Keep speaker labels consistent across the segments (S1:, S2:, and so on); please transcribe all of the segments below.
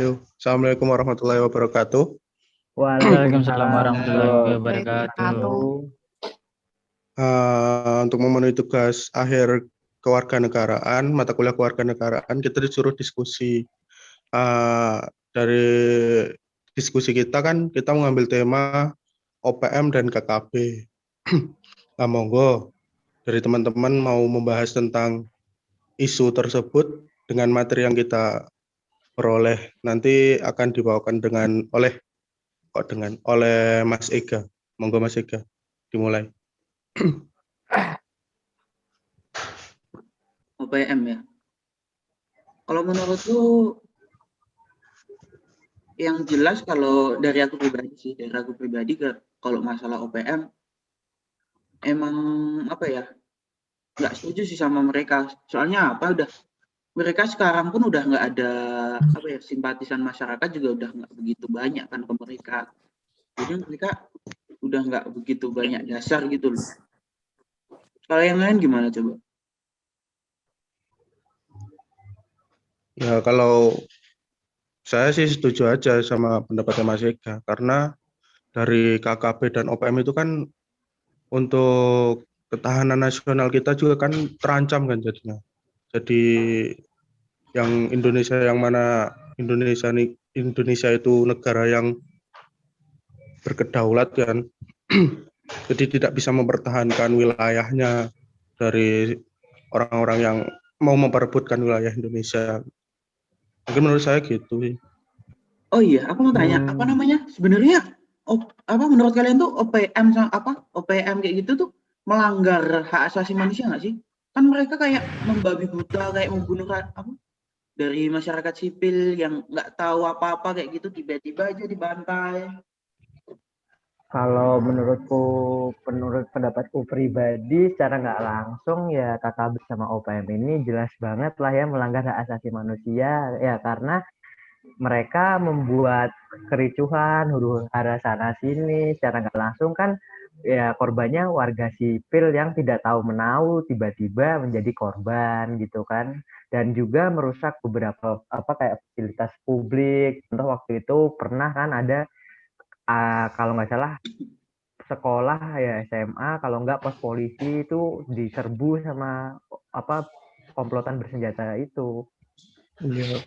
S1: Ayo, Assalamualaikum warahmatullahi wabarakatuh.
S2: Waalaikumsalam
S3: Waalaikumsalam
S2: warahmatullahi
S3: warahmatullahi
S2: wabarakatuh.
S3: wabarakatuh.
S1: Untuk memenuhi tugas akhir kewarganegaraan, mata kuliah kewarganegaraan, kita disuruh diskusi. Dari diskusi kita kan, kita mengambil tema OPM dan KKB. Monggo, dari teman-teman mau membahas tentang isu tersebut dengan materi yang kita peroleh, nanti akan dibawakan oleh Mas Ega. Monggo Mas Ega, dimulai.
S3: OPM ya. Kalau menurutku yang jelas kalau dari aku pribadi kalau masalah OPM emang apa ya, nggak setuju sih sama mereka. Soalnya apa, mereka sekarang pun udah nggak ada apa ya, simpatisan masyarakat juga udah nggak begitu banyak kan ke mereka. Jadi mereka udah nggak begitu banyak dasar gitu loh. Kalau yang lain gimana coba?
S1: Ya, kalau saya sih setuju aja sama pendapatnya Mas Ega, karena dari KKB dan OPM itu kan untuk ketahanan nasional kita juga kan terancam kan jadinya. Jadi yang mana Indonesia itu negara yang berkedaulat kan. Jadi tidak bisa mempertahankan wilayahnya dari orang-orang yang mau memperebutkan wilayah Indonesia. Mungkin menurut saya gitu sih.
S3: Oh iya, aku mau tanya, apa namanya? Sebenarnya apa menurut kalian tuh OPM sama OPM kayak gitu tuh melanggar hak asasi manusia nggak sih? Kan mereka kayak membabi buta, kayak membunuh dari masyarakat sipil yang nggak tahu apa-apa kayak gitu, tiba-tiba aja dibantai.
S2: Kalau menurut pendapatku pribadi, secara nggak langsung ya KKB sama OPM ini jelas banget lah ya melanggar hak asasi manusia ya, karena mereka membuat kericuhan, huru-hara sana sini. Secara nggak langsung kan ya korbannya warga sipil yang tidak tahu menahu tiba-tiba menjadi korban gitu kan. Dan juga merusak beberapa apa kayak fasilitas publik. Contoh waktu itu pernah kan ada kalau nggak salah sekolah ya SMA, kalau nggak pos polisi itu diserbu sama apa komplotan bersenjata itu.
S1: Ya,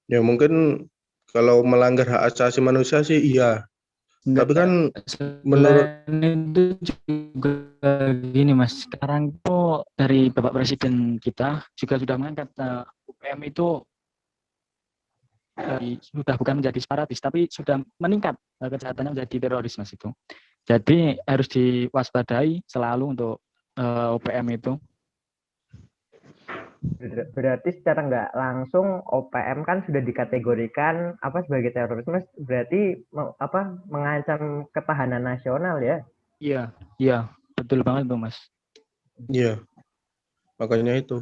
S1: ya mungkin kalau melanggar hak asasi manusia sih iya. Tapi
S2: Enggak,
S1: kan menurut
S2: selain itu juga gini Mas, sekarang tuh dari Bapak Presiden kita juga sudah mengangkat UPM itu sudah bukan menjadi separatis, tapi sudah meningkat kejahatannya menjadi teroris Mas itu. Jadi harus diwaspadai selalu untuk UPM itu. Berarti secara nggak langsung OPM kan sudah dikategorikan apa sebagai terorisme, berarti apa mengancam ketahanan nasional ya? Iya, iya, betul banget tuh Mas.
S1: iya, makanya itu.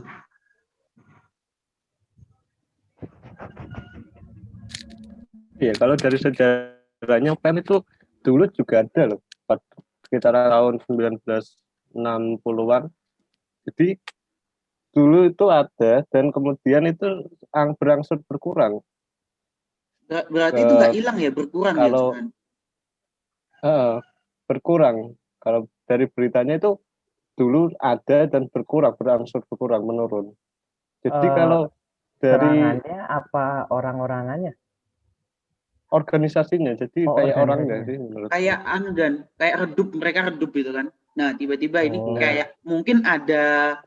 S4: Iya, kalau dari sejarahnya PEM itu dulu juga ada loh, sekitar tahun 1960-an. Jadi dulu itu ada dan kemudian itu berangsur berkurang.
S3: Berarti itu nggak hilang ya, berkurang ya?
S4: Kalau berkurang, kalau dari beritanya itu dulu ada dan berangsur berkurang, menurun. Jadi kalau dari
S2: Serangannya apa orang-orangannya?
S4: organisasinya, jadi kayak orang nggak sih menurut
S3: kayak kayak mereka redup gitu kan. Nah tiba-tiba ini
S4: Nah,
S3: kayak mungkin ada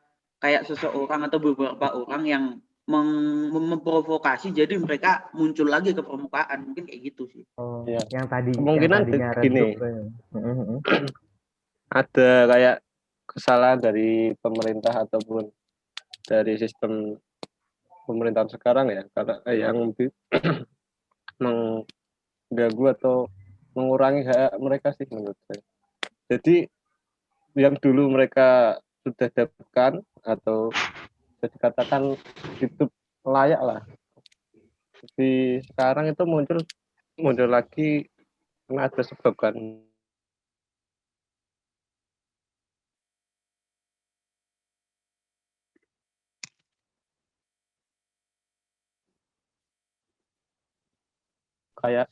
S3: kayak seseorang atau beberapa orang yang memprovokasi, jadi mereka muncul lagi ke permukaan, mungkin kayak gitu sih.
S4: ya.
S2: Yang
S4: Kemungkinan
S2: tadinya
S4: gini,
S2: redup.
S4: ada kayak kesalahan dari pemerintah ataupun dari sistem pemerintahan sekarang ya, karena yang mengganggu atau mengurangi hak mereka sih menurut saya. Jadi yang dulu mereka sudah dapatkan atau bisa dikatakan hidup layak lah. Jadi sekarang itu muncul lagi karena ada sebab kan kayak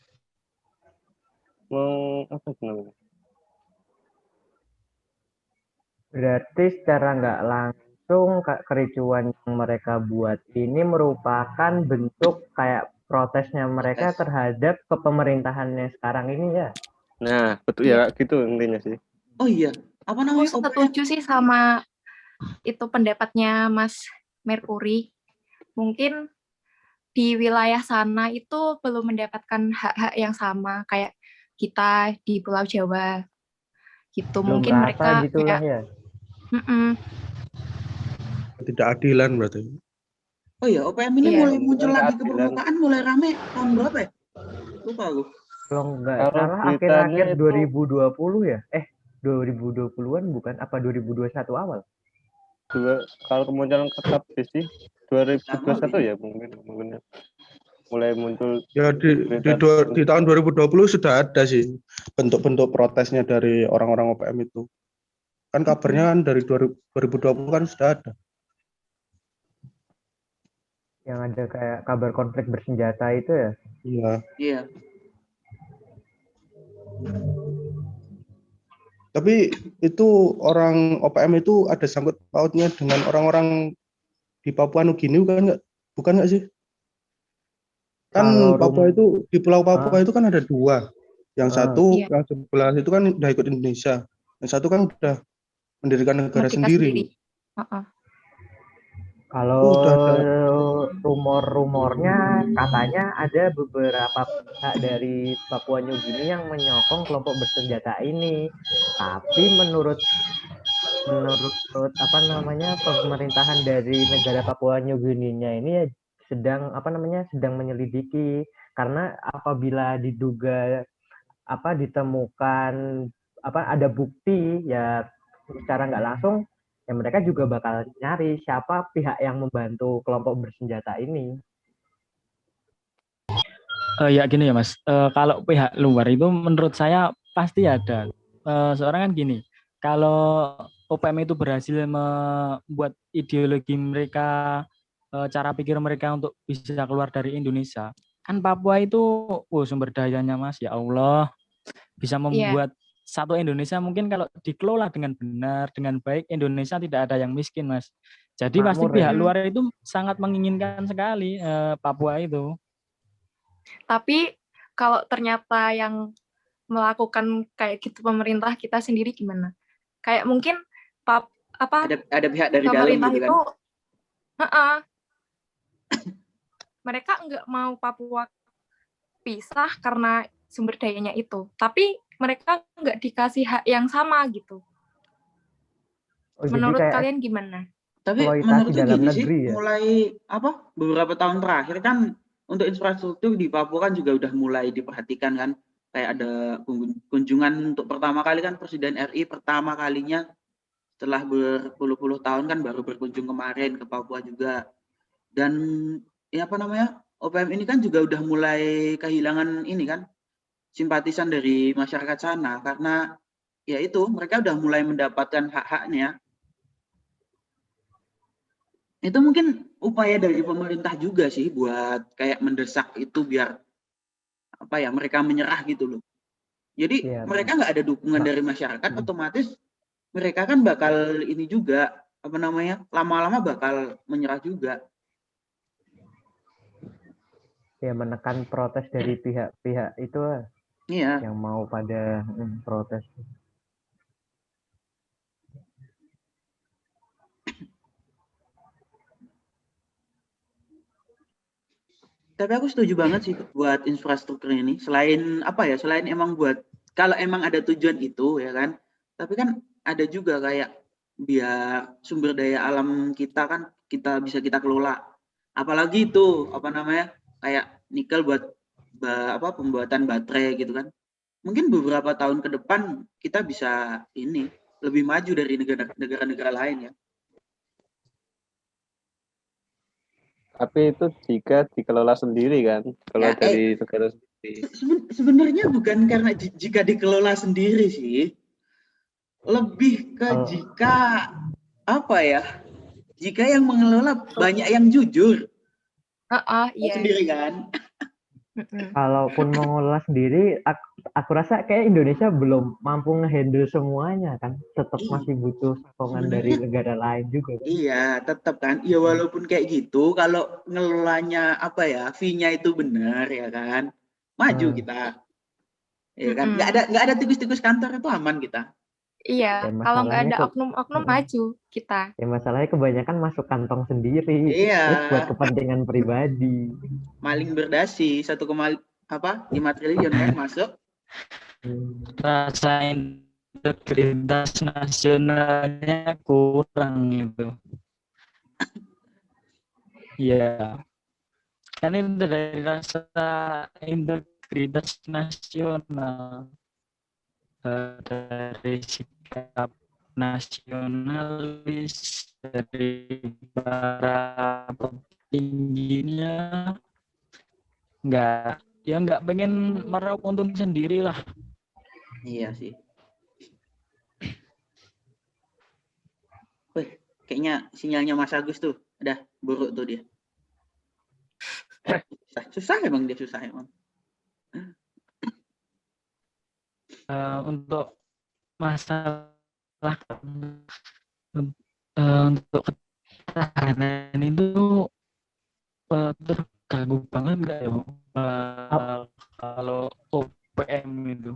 S4: apa namanya?
S2: Berarti secara nggak langsung kericuan yang mereka buat ini merupakan bentuk kayak protesnya mereka
S3: Protes.
S2: terhadap kepemerintahannya sekarang ini ya.
S4: Nah, betul
S5: Iya.
S4: ya gitu intinya sih.
S3: Oh iya, apa
S5: Aku
S3: namanya OPM?
S5: setuju sih sama itu pendapatnya Mas Merkuri. Mungkin di wilayah sana itu belum mendapatkan hak-hak yang sama kayak kita di Pulau Jawa gitu.
S2: Belum
S5: Mungkin
S2: merata
S5: mereka
S2: gitulah
S5: kayak
S2: ya.
S1: Ketidakadilan berarti.
S3: Oh iya, OPM ini
S5: Iya.
S3: mulai muncul
S4: Bukan
S3: lagi ke
S4: keadilan.
S3: permukaan, mulai rame tahun berapa ya? Lupa aku.
S2: Kalau nggak
S4: Kalau
S2: salah
S4: beritanya
S2: akhir-akhir
S4: itu
S2: 2020 ya. 2020-an bukan apa 2021 awal.
S4: kalau kemunculan KKP sih
S3: Sama
S4: 2021
S3: kayaknya.
S4: ya mungkin ya. Mulai muncul
S1: Ya di tahun 2020 sudah ada sih bentuk-bentuk protesnya dari orang-orang OPM itu. Kan kabarnya kan dari 2020 kan sudah ada.
S2: Yang ada kayak kabar konflik bersenjata itu ya.
S1: Iya.
S3: Iya.
S1: Tapi itu orang OPM itu ada sangkut pautnya dengan orang-orang di Papua Nugini bukan nggak sih? Kan
S2: Kalau
S1: Papua itu di Pulau Papua itu kan ada dua. Yang satu
S5: Iya.
S1: yang sebelah itu kan udah ikut Indonesia. Yang satu kan udah mendirikan negara
S5: Merdeka
S1: sendiri.
S5: Heeh.
S2: Kalau
S1: Udah ada.
S2: rumor-rumornya katanya ada beberapa pihak dari Papua New Guinea yang menyokong kelompok bersenjata ini. Tapi menurut apa namanya pemerintahan dari negara Papua New Guinea ini ya sedang menyelidiki karena apabila diduga ditemukan ada bukti ya secara nggak langsung ya mereka juga bakal nyari siapa pihak yang membantu kelompok bersenjata ini.
S6: Ya gini ya Mas, kalau pihak luar itu menurut saya pasti ada. Seorang kan gini, kalau OPM itu berhasil membuat ideologi mereka, cara pikir mereka untuk bisa keluar dari Indonesia, kan Papua itu sumber dayanya Mas, ya Allah, bisa membuat satu Indonesia mungkin kalau dikelola dengan benar, dengan baik, Indonesia tidak ada yang miskin Mas. Jadi pasti
S2: Makmur,
S6: pihak
S2: ya.
S6: luar itu sangat menginginkan sekali Papua itu.
S5: Tapi kalau ternyata yang melakukan kayak gitu pemerintah kita sendiri gimana? Kayak mungkin
S3: Ada pihak dari dalam
S5: pemerintah
S3: gitu
S5: itu
S3: kan.
S5: mereka nggak mau Papua pisah karena sumber dayanya itu. Tapi mereka nggak dikasih hak yang sama gitu. Menurut kalian gimana?
S3: Tapi menurutku gini sih, mulai beberapa tahun terakhir kan untuk infrastruktur di Papua kan juga udah mulai diperhatikan kan. Kayak ada kunjungan untuk pertama kali kan Presiden RI pertama kalinya setelah berpuluh-puluh tahun kan baru berkunjung kemarin ke Papua juga. Dan OPM ini kan juga udah mulai kehilangan ini kan simpatisan dari masyarakat sana karena ya itu mereka udah mulai mendapatkan hak-haknya. Itu mungkin upaya dari pemerintah juga sih buat kayak mendesak itu biar mereka menyerah gitu loh. Jadi mereka nggak ada dukungan dari masyarakat, otomatis mereka kan bakal ini juga lama-lama bakal menyerah juga.
S2: Ya menekan protes dari pihak-pihak itu yang mau pada protes.
S3: Tapi aku setuju banget sih buat infrastruktur ini. Selain emang buat kalau emang ada tujuan itu ya kan. Tapi kan ada juga kayak biar sumber daya alam kita kan bisa kita kelola. Apalagi itu kayak nikel buat pembuatan baterai gitu kan. Mungkin beberapa tahun ke depan kita bisa lebih maju dari negara-negara lain ya.
S4: Tapi itu jika dikelola sendiri kan, kalau dari negara sendiri.
S3: Sebenarnya bukan karena jika dikelola sendiri sih, lebih ke jika yang mengelola banyak yang jujur.
S5: Iya.
S3: Sendiri kan.
S5: Mm-mm.
S2: Kalaupun mau ngelola sendiri, aku rasa kayak Indonesia belum mampu ngehandle semuanya kan. Tetap masih butuh sokongan dari
S3: Sebenarnya
S2: negara lain juga kan.
S3: iya, tetap kan. Ya walaupun kayak gitu, kalau ngelolanya apa ya, fee-nya itu benar ya kan, maju
S2: Hmm.
S3: kita. Ya kan,
S5: Mm-mm.
S3: nggak ada tikus-tikus kantor itu aman kita.
S5: Iya,
S2: Ya
S5: kalau nggak
S2: masalahnya
S5: ada oknum-oknum
S2: Mm-mm.
S5: maju kita.
S2: Ya masalahnya kebanyakan masuk kantong sendiri,
S3: Iya,
S2: terus buat kepentingan pribadi.
S3: maling berdasi 1,5 triliun kan masuk.
S2: Hmm.
S6: Rasa integritas nasionalnya kurang itu. Iya, kan itu dari rasa integritas nasional, dari sikap nasionalis dari para petingginya, nggak pengen meraup untung sendiri lah.
S3: Iya sih. Wih, kayaknya sinyalnya Mas Agus tuh udah buruk tuh dia. Susah emang dia, susah emang.
S6: Untuk masalah untuk ketahanan itu terganggu banget nggak ya kalau OPM itu?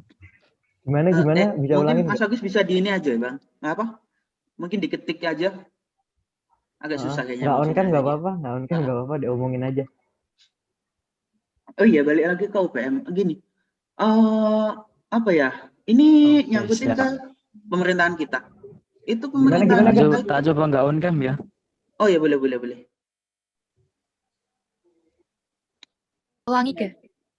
S2: Gimana? Bisa
S3: Mungkin
S2: ulangin
S3: Mas
S2: nggak?
S3: Agus bisa di ini aja bang, apa? Mungkin diketik aja, agak susah kayaknya
S2: Nggak
S3: bang
S2: on kan nggak
S3: sinyalnya dia.
S2: apa-apa, nggak apa-apa, diomongin aja.
S3: Oh iya, balik lagi ke OPM. Gini, apa ya? Ini
S6: Oke,
S3: nyangkutin
S6: siap.
S3: ke pemerintahan kita. Itu
S2: Gimana,
S3: pemerintahan kita.
S6: Tak coba nggak on cam ya?
S3: Oh ya, boleh.
S5: Ulangi ke?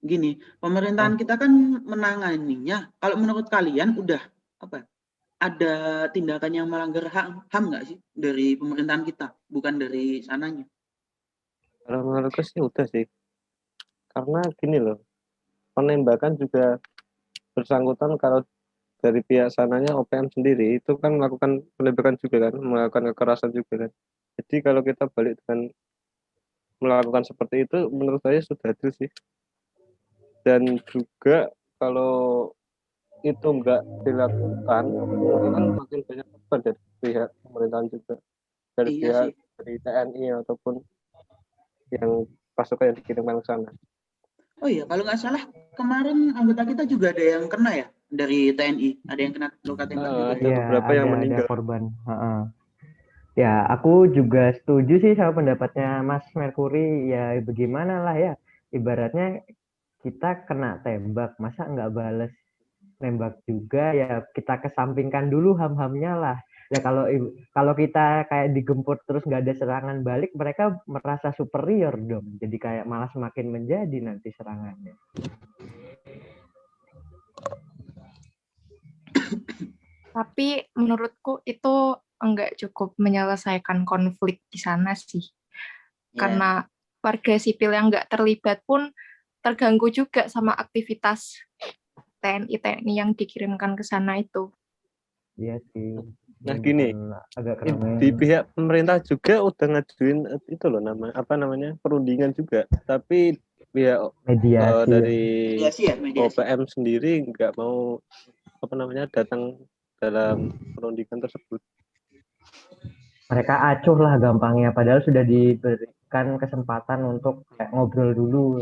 S3: Gini, pemerintahan kita kan menanganinya. Kalau menurut kalian udah apa? Ada tindakan yang melanggar HAM nggak sih dari pemerintahan kita, bukan dari sananya?
S4: Kalau menurutku sih udah sih. Karena gini loh, penembakan juga bersangkutan kalau dari pihak sananya OPM sendiri itu kan melakukan penembakan juga kan, melakukan kekerasan juga kan. Jadi kalau kita balik dengan melakukan seperti itu, menurut saya sudah adil sih. Dan juga kalau itu enggak dilakukan, kemungkinan makin banyak korban dari pihak pemerintahan juga, dari
S3: Iya
S4: pihak
S3: sih.
S4: dari TNI ataupun yang pasukan yang dikirimkan ke sana.
S3: Oh iya, kalau nggak salah kemarin anggota kita juga ada yang kena ya dari TNI, ada yang kena luka tembak juga.
S4: Ada
S2: Iya,
S4: beberapa yang
S2: ada
S4: meninggal.
S2: korban. Ya, aku juga setuju sih sama pendapatnya Mas Merkuri. Ya, bagaimana lah ya. Ibaratnya kita kena tembak, masa nggak bales nembak juga, ya kita kesampingkan dulu ham-hamnya lah. Ya kalau kita kayak digempur terus nggak ada serangan balik, mereka merasa superior dong. Jadi kayak malah semakin menjadi nanti serangannya.
S5: Tapi menurutku itu enggak cukup menyelesaikan konflik di sana sih. Karena warga sipil yang enggak terlibat pun terganggu juga sama aktivitas TNI yang dikirimkan ke sana itu.
S2: Iya sih.
S4: Nah gini,
S2: agak keramaian.
S4: di pihak pemerintah juga udah ngajuin itu loh namanya perundingan juga, tapi pihak
S2: Mediasi.
S4: dari
S3: mediasi.
S4: OPM sendiri nggak mau datang dalam perundingan tersebut.
S2: Mereka acuh lah gampangnya, padahal sudah diberikan kesempatan untuk kayak ngobrol dulu.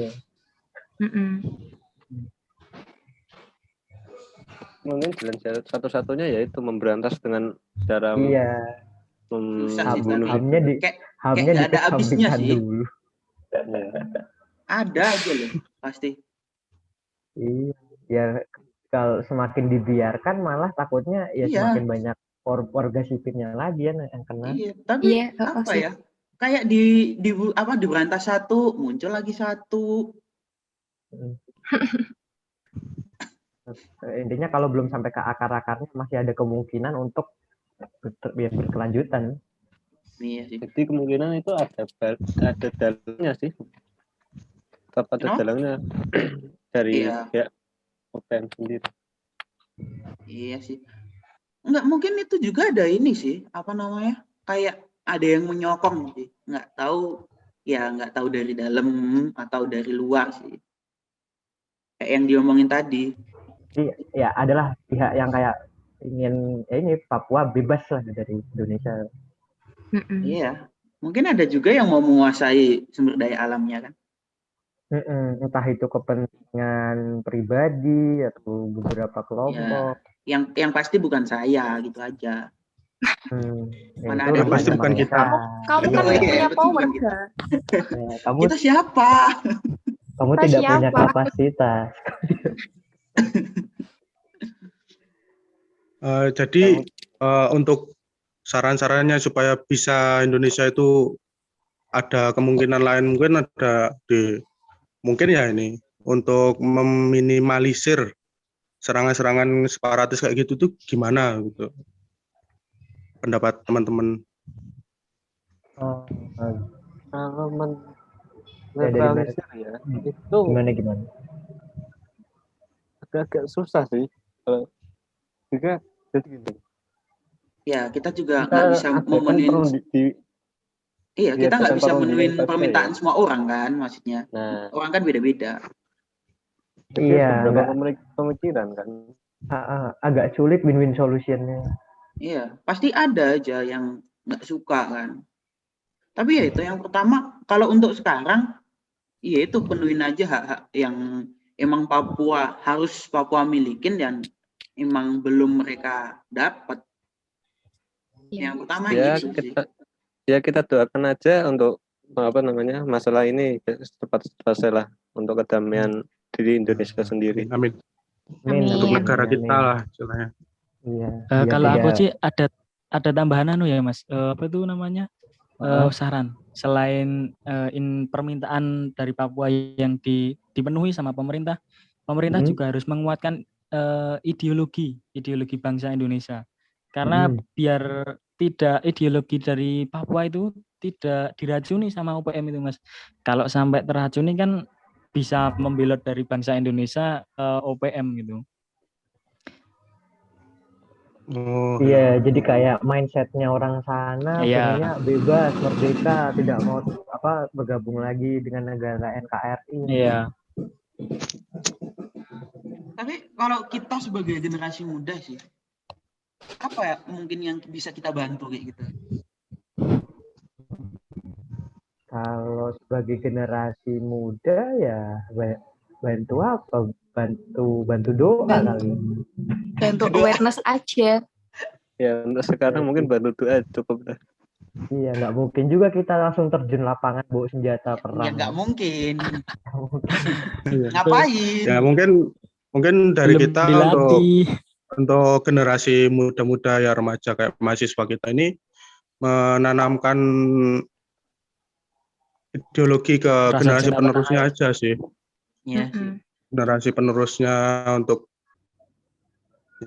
S4: Mungkin jalan satu-satunya yaitu memberantas dengan cara membunuh
S3: HAM-nya
S2: HAM-nya
S3: ada habisnya sih.
S2: Dulu.
S3: Ada aja loh pasti.
S2: Iya, ya kalau semakin dibiarkan malah takutnya ya semakin banyak warga sipilnya lagi ya yang kena.
S3: Iya, tapi apa ya? Kayak diberantas satu, muncul lagi satu.
S2: Intinya kalau belum sampai ke akar-akarnya masih ada kemungkinan untuk berkelanjutan.
S3: Iya sih.
S4: Jadi kemungkinan itu ada dalangnya sih. Tetap ada dalangnya dari pihak OPM sendiri.
S3: Iya sih. Enggak, mungkin itu juga ada ini sih, kayak ada yang menyokong sih. Nggak tahu dari dalam atau dari luar sih. kayak yang diomongin tadi.
S2: Ya adalah pihak yang kayak ingin ini Papua bebas lah dari Indonesia.
S5: Mm-mm.
S3: Iya, mungkin ada juga yang mau menguasai sumber daya alamnya kan.
S2: Entah itu kepentingan pribadi atau beberapa kelompok.
S3: Yang pasti bukan saya gitu aja.
S2: Itu
S3: Mana ada
S1: yang pasti
S2: urusannya
S1: bukan
S2: mereka.
S5: Kamu kan
S3: Oh, iya,
S5: punya
S3: betul,
S5: power,
S3: bukan kita.
S5: Ga.
S2: Ya, kamu
S3: Kita siapa?
S2: kamu
S5: kita
S2: tidak punya
S5: siapa?
S2: kapasitas.
S1: Jadi untuk saran-sarannya supaya bisa Indonesia itu ada kemungkinan lain, mungkin ada mungkin ya ini untuk meminimalisir serangan-serangan separatis kayak gitu tuh gimana gitu pendapat teman-teman.
S4: Kalau
S2: Ya, dari
S4: menetralisir ya, itu
S2: gimana?
S4: agak susah sih. Juga jadi gini.
S3: Ya, kita juga nggak bisa memenuhi. Iya, kita nggak bisa memenuhi permintaan semua orang kan, maksudnya.
S4: Nah,
S3: orang kan beda-beda.
S2: Iya,
S4: beberapa pemikiran kan.
S2: Agak sulit win-win solutionnya.
S3: Iya, pasti ada aja yang nggak suka kan. Tapi ya itu yang pertama, kalau untuk sekarang, iya itu penuhin aja hak-hak yang emang harus Papua milikin dan emang belum mereka dapat. Yang pertama
S4: Ya,
S3: itu sih.
S4: kita doakan aja untuk masalah ini cepat selesai lah untuk kedamaian diri Indonesia sendiri.
S1: Amin.
S5: Amin.
S1: Untuk negara kita lah istilahnya.
S2: Iya.
S6: Kalau aku sih ada tambahan ya Mas. Apa itu namanya? Saran. Selain permintaan dari Papua yang dipenuhi sama pemerintah juga harus menguatkan ideologi bangsa Indonesia. Karena biar tidak ideologi dari Papua itu tidak diracuni sama UPM itu Mas. Kalau sampai terracuni kan bisa membelot dari bangsa Indonesia OPM gitu.
S2: Iya, jadi kayak mindsetnya orang sana, pengennya bebas, merdeka, tidak mau bergabung lagi dengan negara NKRI.
S6: Iya.
S3: Tapi kalau kita sebagai generasi muda sih, apa ya mungkin yang bisa kita bantu kayak gitu?
S2: Kalau sebagai generasi muda ya bantu apa? Bantu doa kali.
S5: Bantu awareness aja.
S4: Ya untuk sekarang mungkin bantu doa cukup lah.
S2: Iya, nggak mungkin juga kita langsung terjun lapangan bawa senjata perang.
S3: Ya nggak mungkin.
S1: Ngapain? Ya mungkin dari
S6: belum
S1: kita
S6: dilatih.
S1: untuk generasi muda-muda ya remaja kayak mahasiswa kita ini menanamkan ideologi ke generasi penerusnya aja sih.
S3: Iya sih.
S1: Generasi penerusnya untuk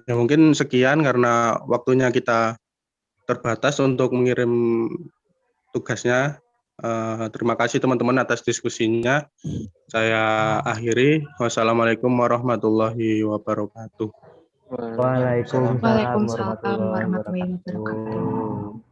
S1: ya mungkin sekian karena waktunya kita terbatas untuk mengirim tugasnya. Terima kasih teman-teman atas diskusinya. Saya akhiri. Wassalamualaikum warahmatullahi wabarakatuh.
S2: Waalaikumsalam
S5: warahmatullahi wabarakatuh.